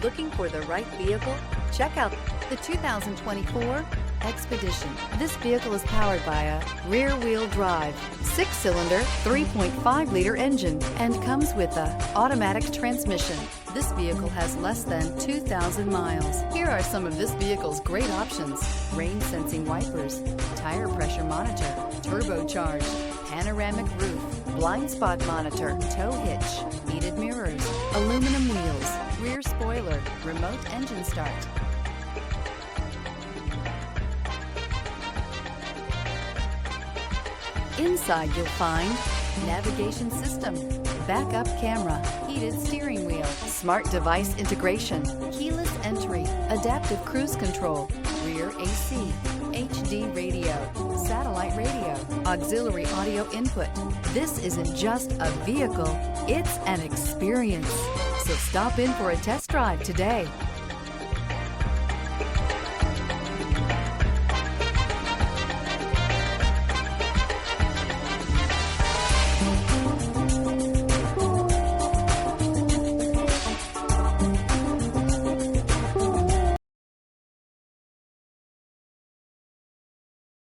Looking for the right vehicle? Check out the 2024 Expedition. This vehicle is powered by a rear-wheel drive, 6-cylinder, 3.5-liter engine, and comes with a automatic transmission. This vehicle has less than 2,000 miles. Here are some of this vehicle's great options: rain-sensing wipers, tire pressure monitor, turbocharged, panoramic roof, blind spot monitor, tow hitch, heated mirrors, aluminum wheels, rear spoiler, remote engine start. Inside you'll find navigation system, backup camera, heated steering wheel, smart device integration, keyless entry, adaptive cruise control, rear AC, HD radio, satellite radio, auxiliary audio input. This isn't just a vehicle, it's an experience. So stop in for a test drive today.